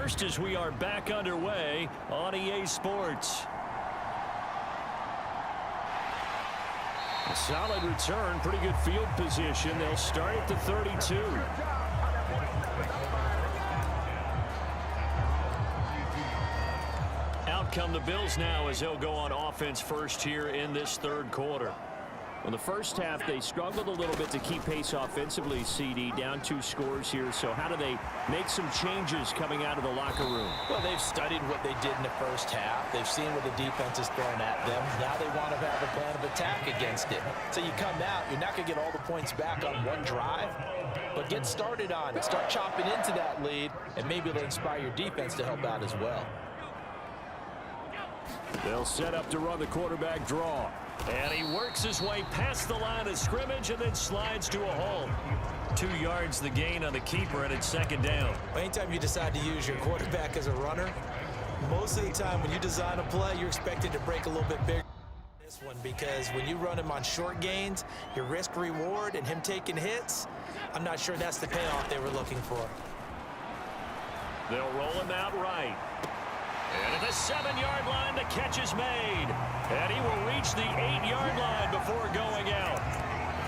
first as we are back underway on EA Sports. A solid return, pretty good field position. They'll start at the 32. Out come the Bills now as they'll go on offense first here in this third quarter. In the first half, they struggled a little bit to keep pace offensively, CD, down 2 scores here. So how do they make some changes coming out of the locker room? Well, they've studied what they did in the first half. They've seen what the defense is throwing at them. Now they want to have a plan of attack against it. So you come out, you're not going to get all the points back on one drive, but get started on it. Start chopping into that lead, and maybe it'll inspire your defense to help out as well. They'll set up to run the quarterback draw. And he works his way past the line of scrimmage and then slides to a hole. 2 yards the gain on the keeper, and it's second down. Anytime you decide to use your quarterback as a runner, most of the time when you design a play, you're expected to break a little bit bigger than this one, because when you run him on short gains, your risk reward and him taking hits, I'm not sure that's the payoff they were looking for. They'll roll him out right. And at the 7-yard line, the catch is made. And he will reach the 8-yard line before going out.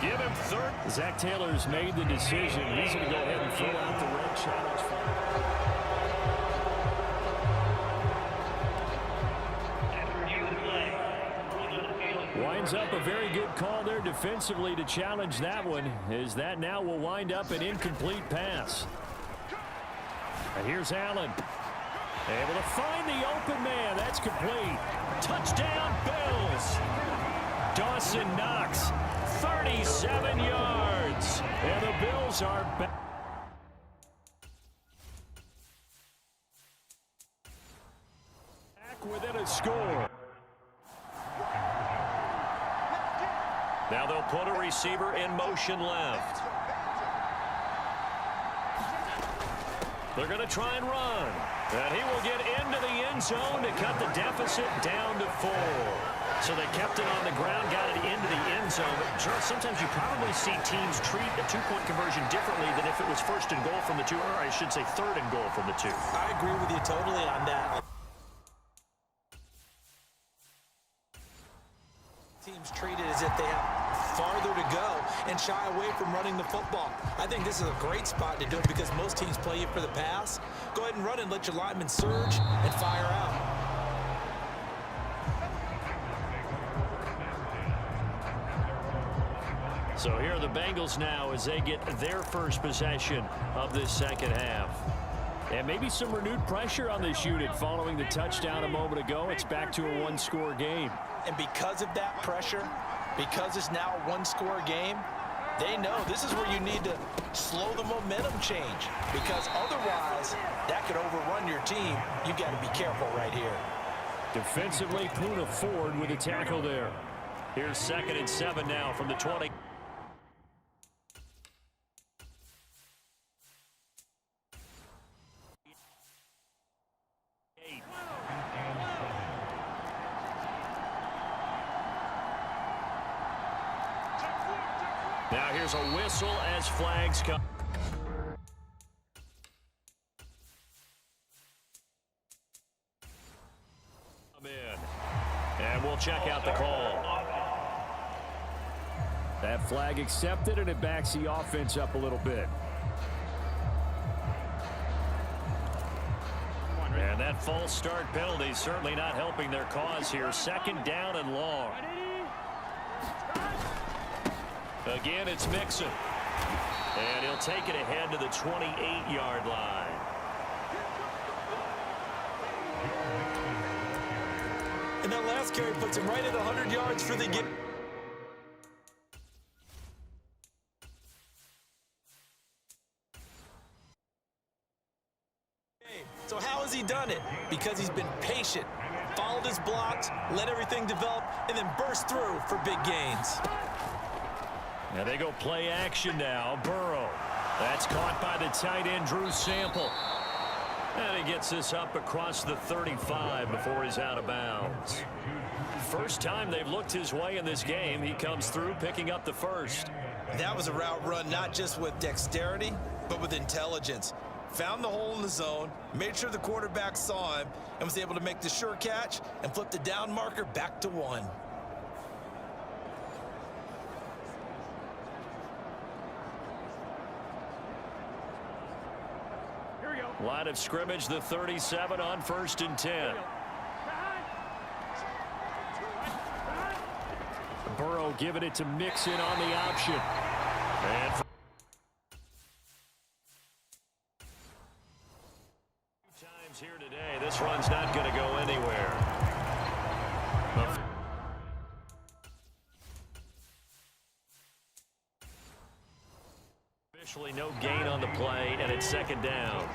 Give him third. Zach Taylor's made the decision. He's going to go ahead and throw out the red challenge. Winds up a very good call there defensively to challenge that one, as that now will wind up an incomplete pass. And here's Allen. Able to find the open man. That's complete. Touchdown, Bills. Dawson Knox, 37 yards. And the Bills are back. Back within a score. Now they'll put a receiver in motion left. They're going to try and run. And he will get into the end zone to cut the deficit down to 4. So they kept it on the ground, got it into the end zone. But Charles, sometimes you probably see teams treat a 2-point conversion differently than if it was first and goal from the 2, or I should say third and goal from the 2. I agree with you totally on that. Teams treat it as if they have farther to go and shy away from running the football. I think this is a great spot to do it because most teams play you for the pass. Go ahead and run and let your linemen surge and fire out. So here are the Bengals now as they get their first possession of this second half. And maybe some renewed pressure on this unit following the touchdown a moment ago. It's back to a 1-score game. And because of that pressure, because it's now a 1-score game, they know this is where you need to slow the momentum change, because otherwise that could overrun your team. You got to be careful right here. Defensively, Puna Ford with a tackle there. Here's 2nd and 7 now from the 20. Now here's a whistle as flags come. And we'll check out the call. That flag accepted, and it backs the offense up a little bit. And that false start penalty certainly not helping their cause here. 2nd down and long. Again, it's Mixon. And he'll take it ahead to the 28-yard line. And that last carry puts him right at 100 yards for the game. So how has he done it? Because he's been patient, followed his blocks, let everything develop, and then burst through for big gains. Now they go play action now. Burrow. That's caught by the tight end, Drew Sample. And he gets this up across the 35 before he's out of bounds. First time they've looked his way in this game. He comes through picking up the first. That was a route run not just with dexterity, but with intelligence. found the hole in the zone, made sure the quarterback saw him, and was able to make the sure catch and flip the down marker back to 1. Line of scrimmage, the 37 on 1st and 10. Burrow giving it to Mixon on the option. And times here today, this run's not going to go anywhere. Officially no gain on the play, and it's 2nd down.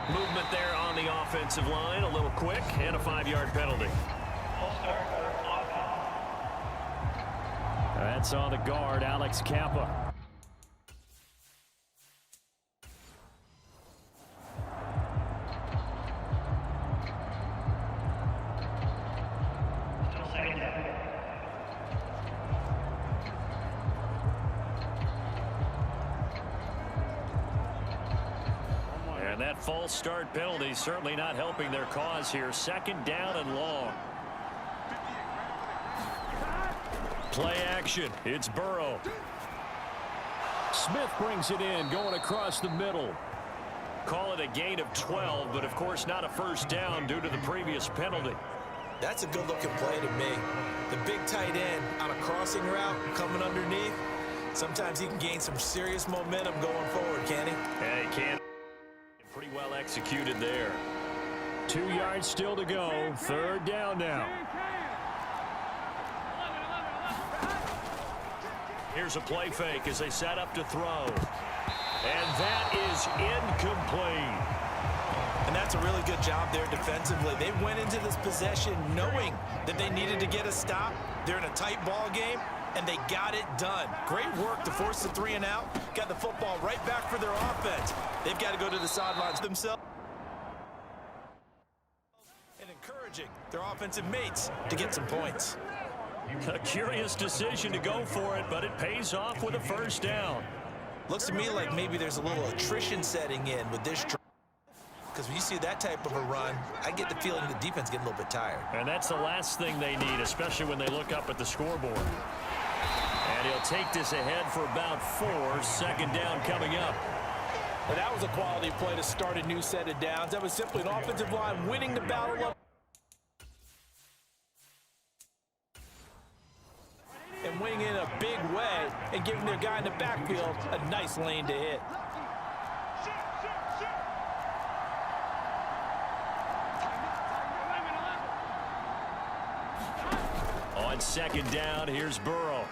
Movement there on the offensive line, a little quick, and a 5-yard penalty. That's on the guard, Alex Kappa. And that false start penalty certainly not helping their cause here. 2nd down and long. Play action. It's Burrow. Smith brings it in, going across the middle. Call it a gain of 12, but of course not a 1st down due to the previous penalty. That's a good-looking play to me. The big tight end on a crossing route coming underneath. Sometimes he can gain some serious momentum going forward, can he? Yeah, he can. Pretty well executed there. 2 yards still to go. 3rd down now. Here's a play fake as they set up to throw. And that is incomplete. And that's a really good job there defensively. They went into this possession knowing that they needed to get a stop. They're in a tight ball game, and they got it done. Great work to force the 3 and out. Got the football right back for their offense. They've got to go to the sidelines themselves. And encouraging their offensive mates to get some points. A curious decision to go for it, but it pays off with a 1st down. Looks to me like maybe there's a little attrition setting in with this drive. Because when you see that type of a run, I get the feeling the defense getting a little bit tired. And that's the last thing they need, especially when they look up at the scoreboard. And he'll take this ahead for about 4. 2nd down coming up. Well, that was a quality play to start a new set of downs. That was simply an offensive line winning the battle up. And winning in a big way and giving their guy in the backfield a nice lane to hit. On 2nd down, here's Burrow.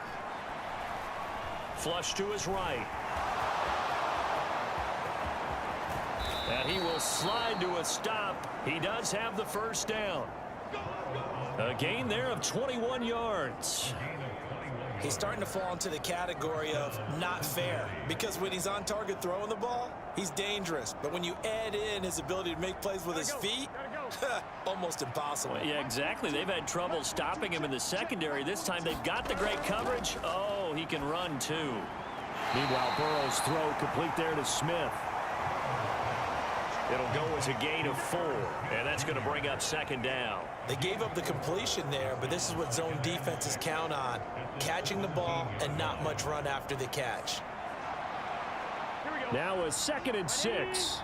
Flush to his right. And he will slide to a stop. He does have the 1st down. A gain there of 21 yards. He's starting to fall into the category of not fair, because when he's on target throwing the ball, he's dangerous. But when you add in his ability to make plays with his feet, almost impossible. Well, yeah, exactly. They've had trouble stopping him in the secondary. This time they've got the great coverage. Oh, he can run too. Meanwhile, Burrow's throw complete there to Smith. It'll go as a gain of 4, and that's going to bring up 2nd down. They gave up the completion there, but this is what zone defenses count on. Catching the ball and not much run after the catch. Now a 2nd and 6.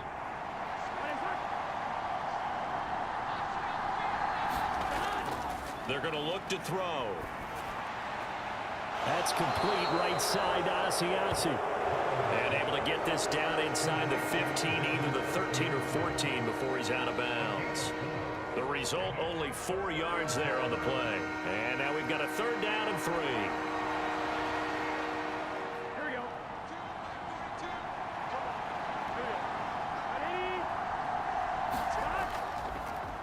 They're going to look to throw. That's complete right side to Asiasi. And able to get this down inside the 15, either the 13 or 14 before he's out of bounds. The result, only 4 yards there on the play. And now we've got a 3rd down and 3.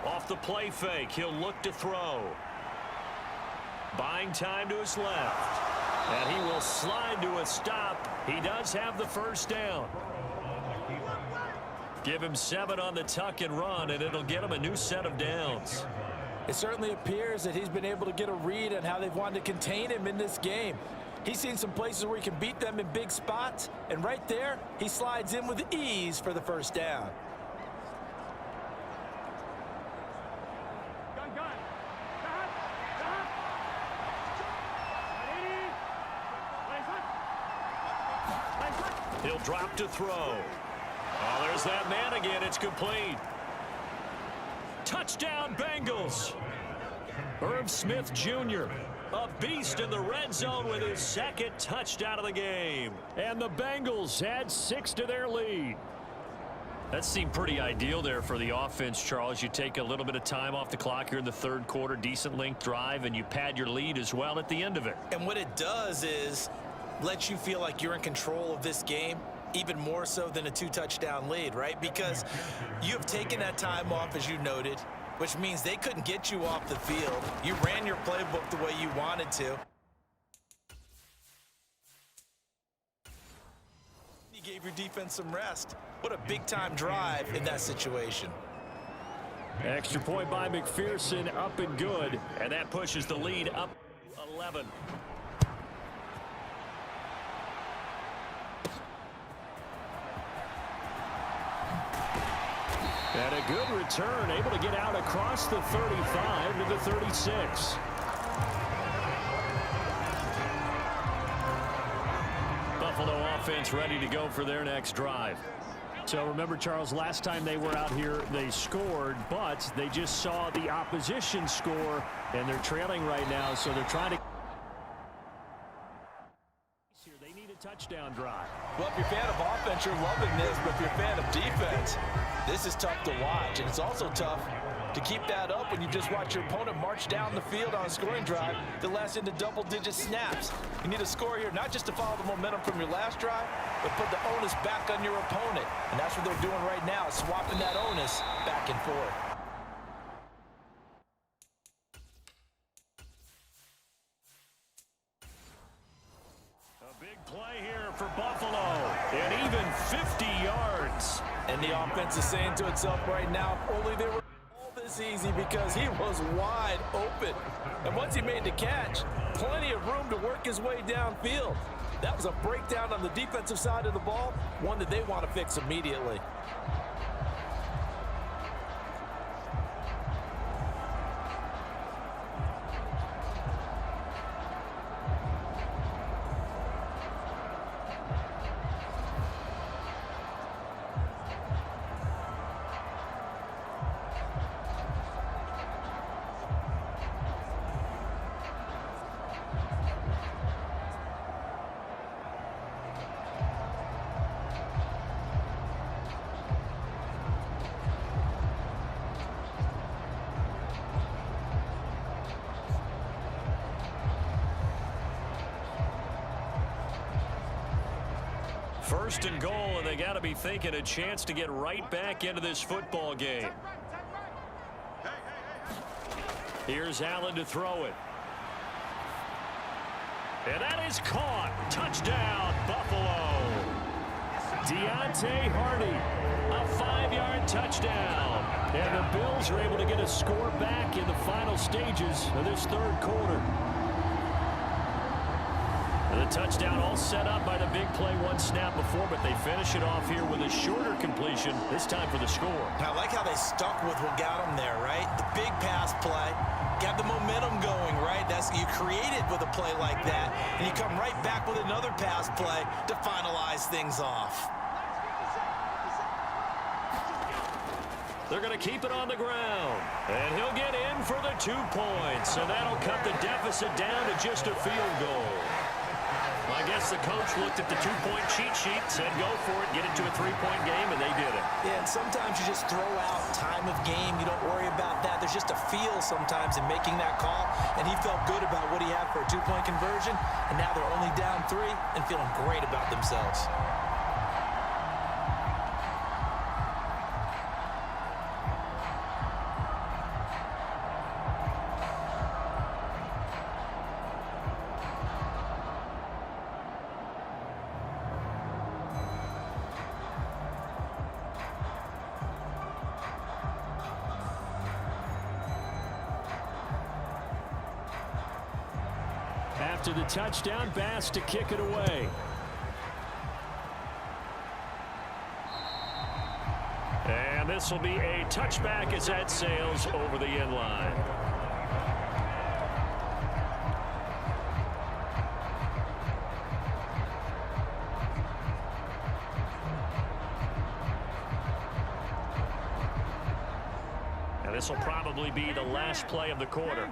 Off the play fake, he'll look to throw. Buying time to his left. And he will slide to a stop. He does have the 1st down. Give him 7 on the tuck and run, and it'll get him a new set of downs. It certainly appears that he's been able to get a read on how they've wanted to contain him in this game. He's seen some places where he can beat them in big spots, and right there, he slides in with ease for the first down. He'll drop to throw. Oh, there's that man again. It's complete. Touchdown, Bengals. Irv Smith Jr., a beast in the red zone with his second touchdown of the game. And the Bengals add 6 to their lead. That seemed pretty ideal there for the offense, Charles. You take a little bit of time off the clock here in the third quarter, decent length drive, and you pad your lead as well at the end of it. And what it does is let you feel like you're in control of this game, even more so than a 2-touchdown lead, right? Because you have taken that time off, as you noted, which means they couldn't get you off the field. You ran your playbook the way you wanted to. You gave your defense some rest. What a big-time drive in that situation. Extra point by McPherson, up and good, and that pushes the lead up 11. And a good return, able to get out across the 35 to the 36. Buffalo offense ready to go for their next drive. So remember, Charles, last time they were out here, they scored, but they just saw the opposition score, and they're trailing right now, so they're trying to... They need a touchdown drive. Well, if you're a fan of offense, you're loving this, but if you're a fan of defense, this is tough to watch, and it's also tough to keep that up when you just watch your opponent march down the field on a scoring drive that lasts into double-digit snaps. You need a score here, not just to follow the momentum from your last drive, but put the onus back on your opponent. And that's what they're doing right now, swapping that onus back and forth. A big play here for Buffalo, and even 50 yards. And the offense is saying to itself right now, if only they were all this easy, because he was wide open. And once he made the catch, plenty of room to work his way downfield. That was a breakdown on the defensive side of the ball, one that they want to fix immediately. First and goal, and they got to be thinking a chance to get right back into this football game. Here's Allen to throw it. And that is caught. Touchdown, Buffalo. Deontay Hardy, a 5-yard touchdown. And the Bills are able to get a score back in the final stages of this third quarter. The touchdown all set up by the big play one snap before, but they finish it off here with a shorter completion, this time for the score. I like how they stuck with what got them there, right? The big pass play, got the momentum going, right? That's you created with a play like that, and you come right back with another pass play to finalize things off. They're going to keep it on the ground, and he'll get in for the 2 points, so that'll cut the deficit down to just a field goal. I guess the coach looked at the 2-point cheat sheet, said go for it, get it to a 3-point game, and they did it. Yeah, and sometimes you just throw out time of game. You don't worry about that. There's just a feel sometimes in making that call, and he felt good about what he had for a 2-point conversion, and now they're only down 3 and feeling great about themselves. to the touchdown pass to kick it away. And this will be a touchback as that sails over the end line. And this will probably be the last play of the quarter.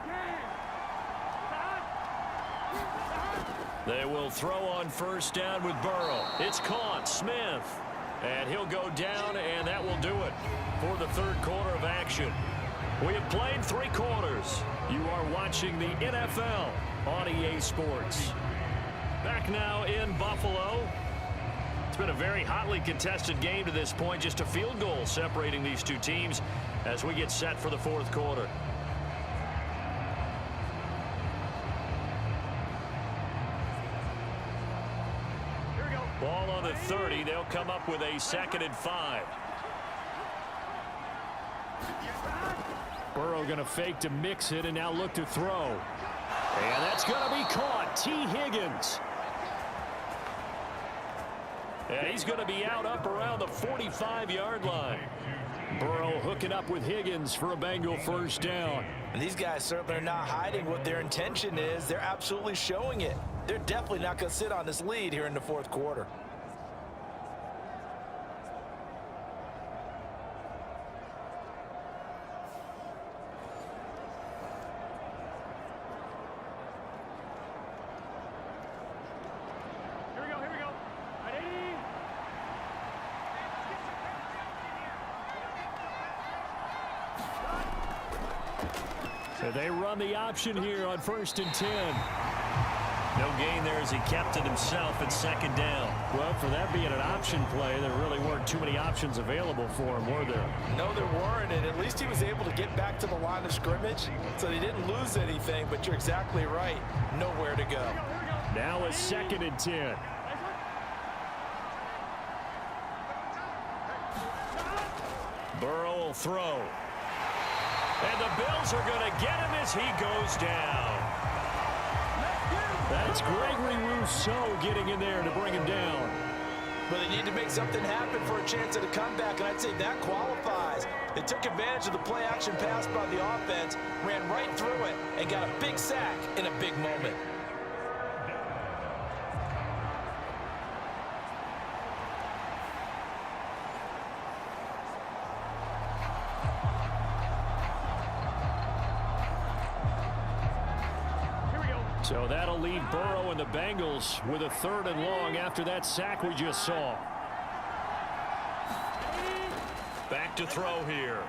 They will throw on first down with Burrow. It's caught. Smith. And he'll go down, and that will do it for the third quarter of action. We have played 3 quarters. You are watching the NFL on EA Sports. Back now in Buffalo. It's been a very hotly contested game to this point. Just a field goal separating these two teams as we get set for the fourth quarter. Ball on the 30. They'll come up with a 2nd and 5. Burrow going to fake to mix it and now look to throw. And that's going to be caught. T. Higgins. And he's going to be out up around the 45-yard line. Burrow hooking up with Higgins for a Bengal first down. And these guys certainly are not hiding what their intention is. They're absolutely showing it. They're definitely not going to sit on this lead here in the fourth quarter. Here we go. Ready? So they run the option here on 1st and 10. No gain there as he kept it himself at 2nd down. Well, for that being an option play, there really weren't too many options available for him, were there? No, there weren't, and at least he was able to get back to the line of scrimmage, so they didn't lose anything, but you're exactly right. Nowhere to go. Now a 2nd and 10. Burrow will throw. And the Bills are going to get him as he goes down. That's Gregory Rousseau getting in there to bring him down. But they need to make something happen for a chance at a comeback, and I'd say that qualifies. They took advantage of the play-action pass by the offense, ran right through it, and got a big sack in a big moment. So that'll leave Burrow and the Bengals with a 3rd and long after that sack we just saw. Back to throw here.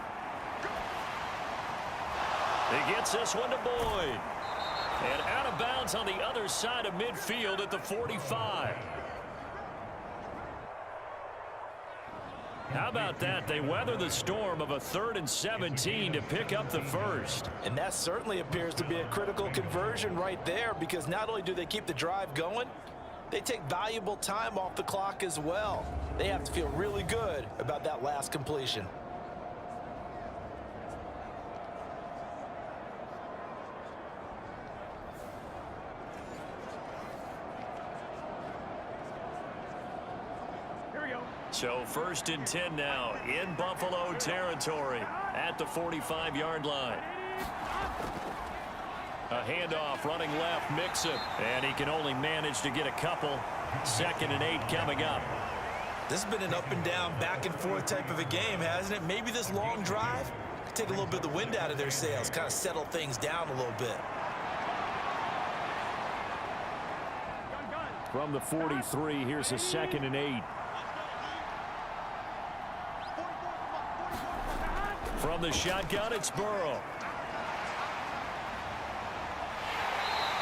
He gets this one to Boyd. And out of bounds on the other side of midfield at the 45. How about that? They weather the storm of a 3rd and 17 to pick up the first. And that certainly appears to be a critical conversion right there, because not only do they keep the drive going, they take valuable time off the clock as well. They have to feel really good about that last completion. So 1st and 10 now in Buffalo territory at the 45-yard line. A handoff running left, Mixon, and he can only manage to get a couple. 2nd and 8 coming up. This has been an up and down, back and forth type of a game, hasn't it? Maybe this long drive could take a little bit of the wind out of their sails, kind of settle things down a little bit. From the 43, here's a 2nd and 8. From the shotgun, it's Burrow.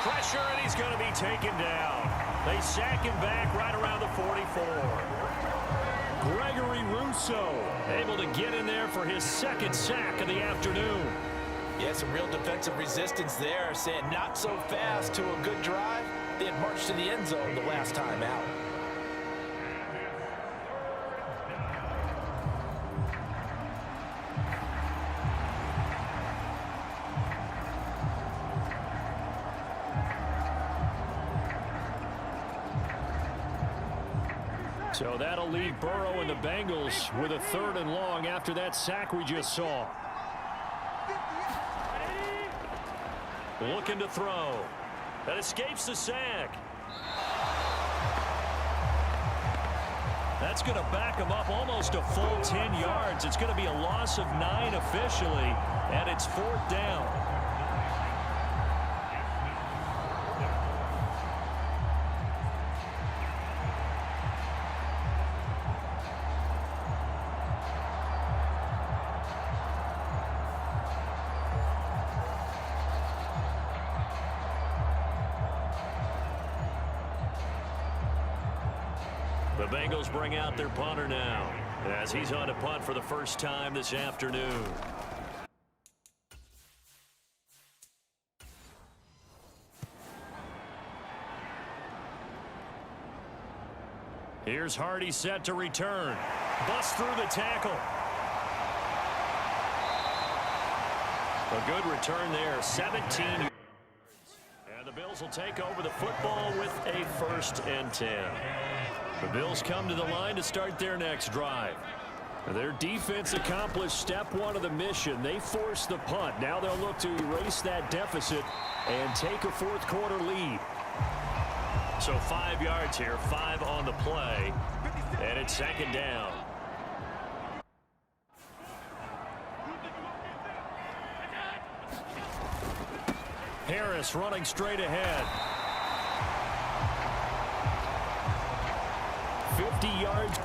Pressure, and he's going to be taken down. They sack him back right around the 44. Gregory Rousseau able to get in there for his 2nd sack of the afternoon. Yeah, some real defensive resistance there, saying not so fast to a good drive. They had marched to the end zone the last time out. So that'll leave Burrow and the Bengals with a 3rd and long after that sack we just saw. Looking to throw. That escapes the sack. That's going to back him up almost a full 10 yards. It's going to be a loss of 9 officially, and it's 4th down. The Bengals bring out their punter now as he's on to punt for the first time this afternoon. Here's Hardy set to return. Busts through the tackle. A good return there, 17 yards. And the Bills will take over the football with a 1st and 10. The Bills come to the line to start their next drive. Their defense accomplished step 1 of the mission. They forced the punt. Now they'll look to erase that deficit and take a 4th quarter lead. So 5 yards here, 5 on the play, and it's 2nd down. Harris running straight ahead. 50 yards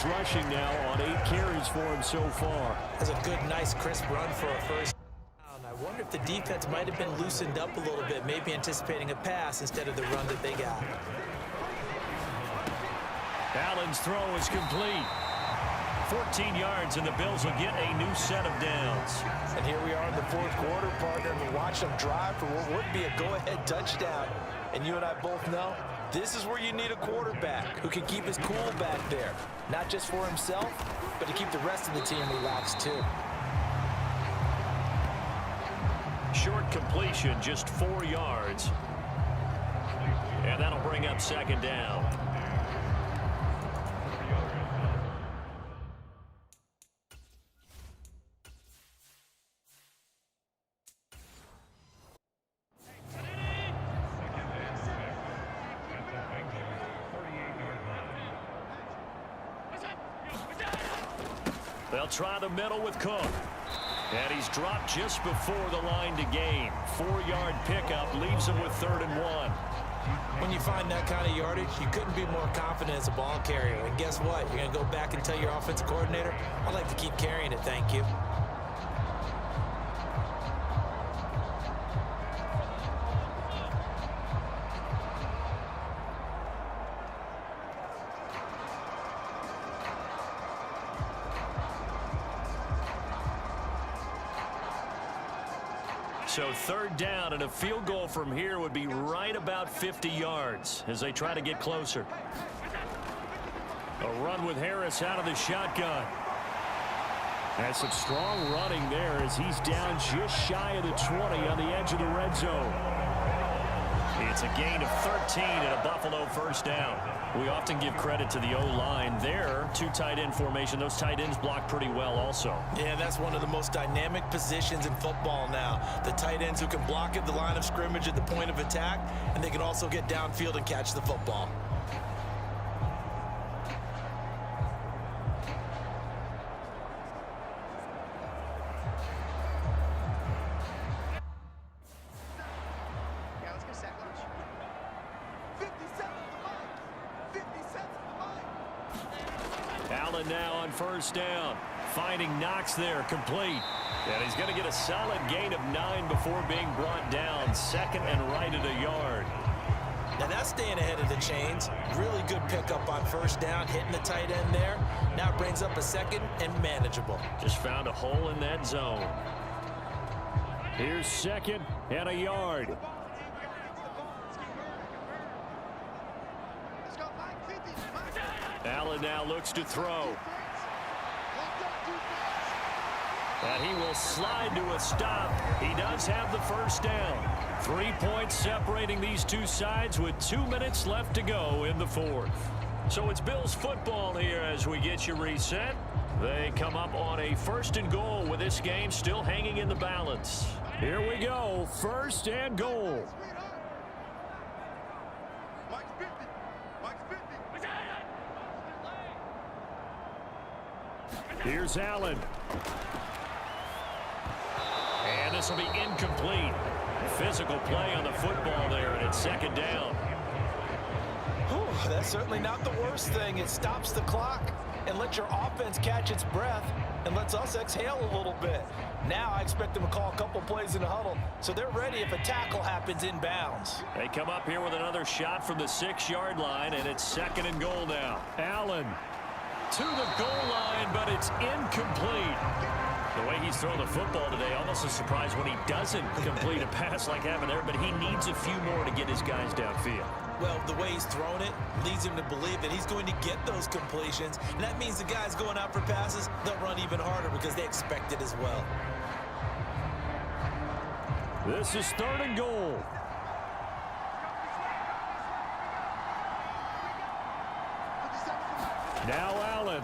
rushing now on 8 carries for him so far. That's a good, nice, crisp run for a first down. I wonder if the defense might have been loosened up a little bit, maybe anticipating a pass instead of the run that they got. Allen's throw is complete. 14 yards, and the Bills will get a new set of downs. And here we are in the 4th quarter, partner, and we watch them drive for what would be a go-ahead touchdown. And you and I both know this is where you need a quarterback who can keep his cool back there. Not just for himself, but to keep the rest of the team relaxed too. Short completion, just 4 yards. And that'll bring up 2nd down. They'll try the middle with Cook. And he's dropped just before the line to gain. 4-yard pickup leaves him with 3rd and 1. When you find that kind of yardage, you couldn't be more confident as a ball carrier. And guess what? You're going to go back and tell your offensive coordinator, I'd like to keep carrying it, thank you. So 3rd down, and a field goal from here would be right about 50 yards as they try to get closer. A run with Harris out of the shotgun. That's some strong running there as he's down just shy of the 20 on the edge of the red zone. It's a gain of 13 and a Buffalo 1st down. We often give credit to the O-line there. 2 tight end formation. Those tight ends block pretty well also. Yeah, that's one of the most dynamic positions in football now. The tight ends who can block at the line of scrimmage at the point of attack, and they can also get downfield and catch the football. Allen now on 1st down. Finding Knox there, complete. And he's going to get a solid gain of 9 before being brought down. 2nd and right at a yard. Now that's staying ahead of the chains. Really good pickup on 1st down, hitting the tight end there. Now it brings up a 2nd and manageable. Just found a hole in that zone. Here's 2nd and a yard. Allen now looks to throw. And he will slide to a stop. He does have the 1st down. 3 points separating these two sides with 2 minutes left to go in the 4th. So it's Bills football here as we get you reset. They come up on a 1st and goal with this game still hanging in the balance. Here we go, 1st and goal. Here's Allen. And this will be incomplete. Physical play on the football there, and it's 2nd down. Whew, that's certainly not the worst thing. It stops the clock and lets your offense catch its breath and lets us exhale a little bit. Now I expect them to call a couple plays in the huddle, so they're ready if a tackle happens inbounds. They come up here with another shot from the 6-yard line, and it's 2nd and goal now. Allen to the goal line, but it's incomplete. The way he's throwing the football today, almost a surprise when he doesn't complete a pass like happened there, but he needs a few more to get his guys downfield. Well, the way he's thrown it leads him to believe that he's going to get those completions, and that means the guys going out for passes, they'll run even harder because they expect it as well. This is 3rd and goal. Now Allen.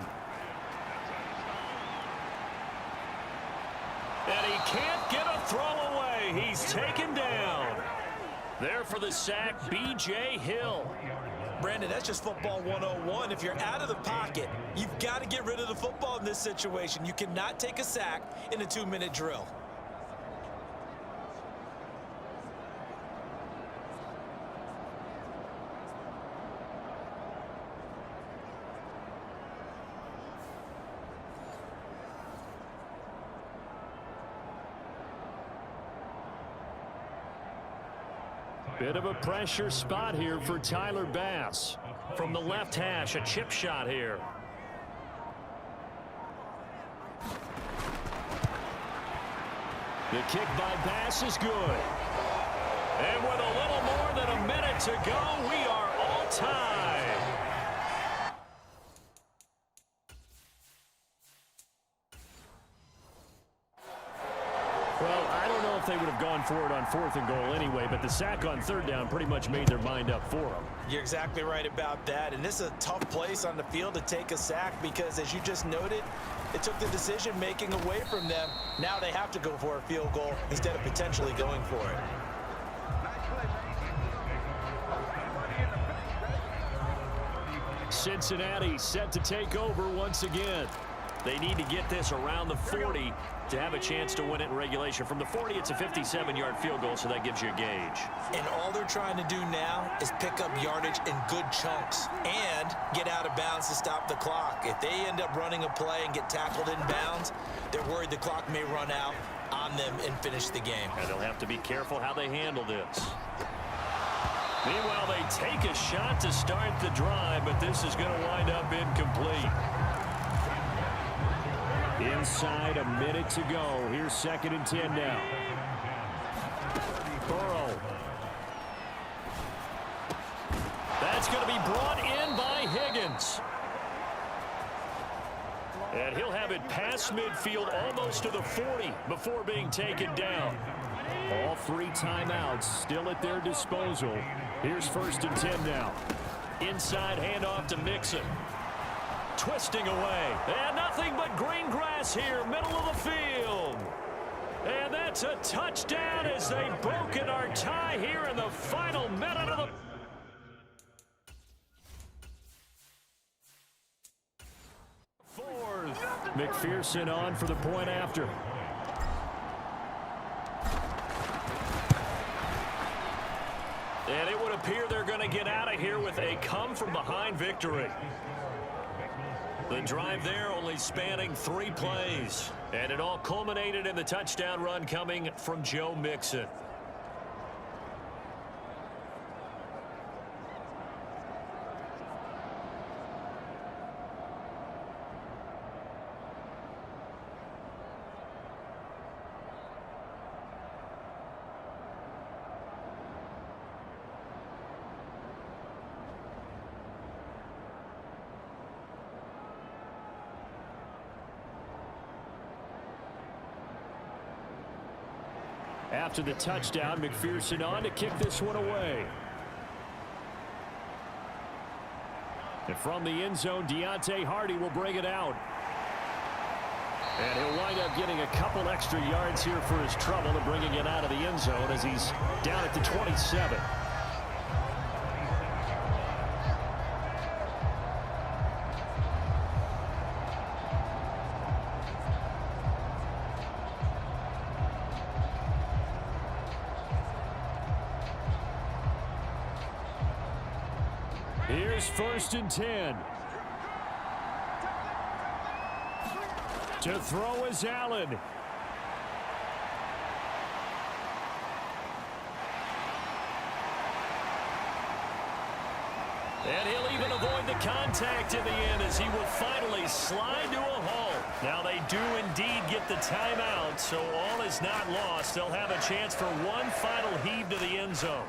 And he can't get a throw away. He's taken down. There for the sack, B.J. Hill. Brandon, that's just football 101. If you're out of the pocket, you've got to get rid of the football in this situation. You cannot take a sack in a 2-minute drill. Bit of a pressure spot here for Tyler Bass. From the left hash, a chip shot here. The kick by Bass is good. And with a little more than a minute to go, we are all tied. Well, I don't know if they would have gone for it on 4th and goal anyway, but the sack on 3rd down pretty much made their mind up for them. You're exactly right about that, and this is a tough place on the field to take a sack because, as you just noted, it took the decision-making away from them. Now they have to go for a field goal instead of potentially going for it. Cincinnati set to take over once again. They need to get this around the 40 to have a chance to win it in regulation. From the 40, it's a 57-yard field goal, so that gives you a gauge. And all they're trying to do now is pick up yardage in good chunks and get out of bounds to stop the clock. If they end up running a play and get tackled in bounds, they're worried the clock may run out on them and finish the game. And they'll have to be careful how they handle this. Meanwhile, they take a shot to start the drive, but this is going to wind up incomplete. Inside a minute to go. Here's 2nd and 10 now. Burrow. That's going to be brought in by Higgins. And he'll have it past midfield almost to the 40 before being taken down. All 3 timeouts still at their disposal. Here's 1st and 10 now. Inside handoff to Mixon. Twisting away. And nothing but green grass here, middle of the field. And that's a touchdown as they've broken our tie here in the final minute of the... fourth. McPherson on for the point after. And it would appear they're going to get out of here with a come-from-behind victory. The drive there only spanning 3 plays. And it all culminated in the touchdown run coming from Joe Mixon. After the touchdown, McPherson on to kick this one away. And from the end zone, Deontay Hardy will bring it out. And he'll wind up getting a couple extra yards here for his trouble and bringing it out of the end zone as he's down at the 27. Here's 1st and 10. To throw is Allen. And he'll even avoid the contact in the end as he will finally slide to a halt. Now they do indeed get the timeout, so all is not lost. They'll have a chance for one final heave to the end zone.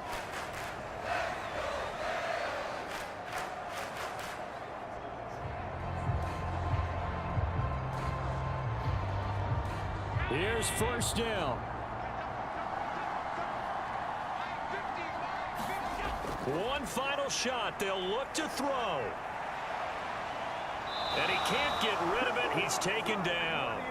Here's 1st down. One final shot. They'll look to throw. And he can't get rid of it. He's taken down.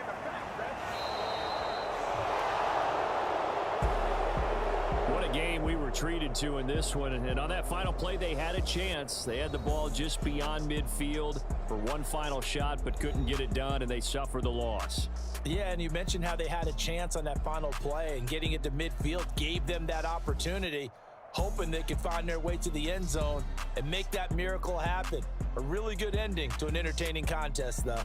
What a game we were treated to in this one. And on that final play, they had a chance. They had the ball just beyond midfield for one final shot, but couldn't get it done, and they suffer the loss. Yeah, and you mentioned how they had a chance on that final play, and getting it to midfield gave them that opportunity, hoping they could find their way to the end zone and make that miracle happen. A really good ending to an entertaining contest, though.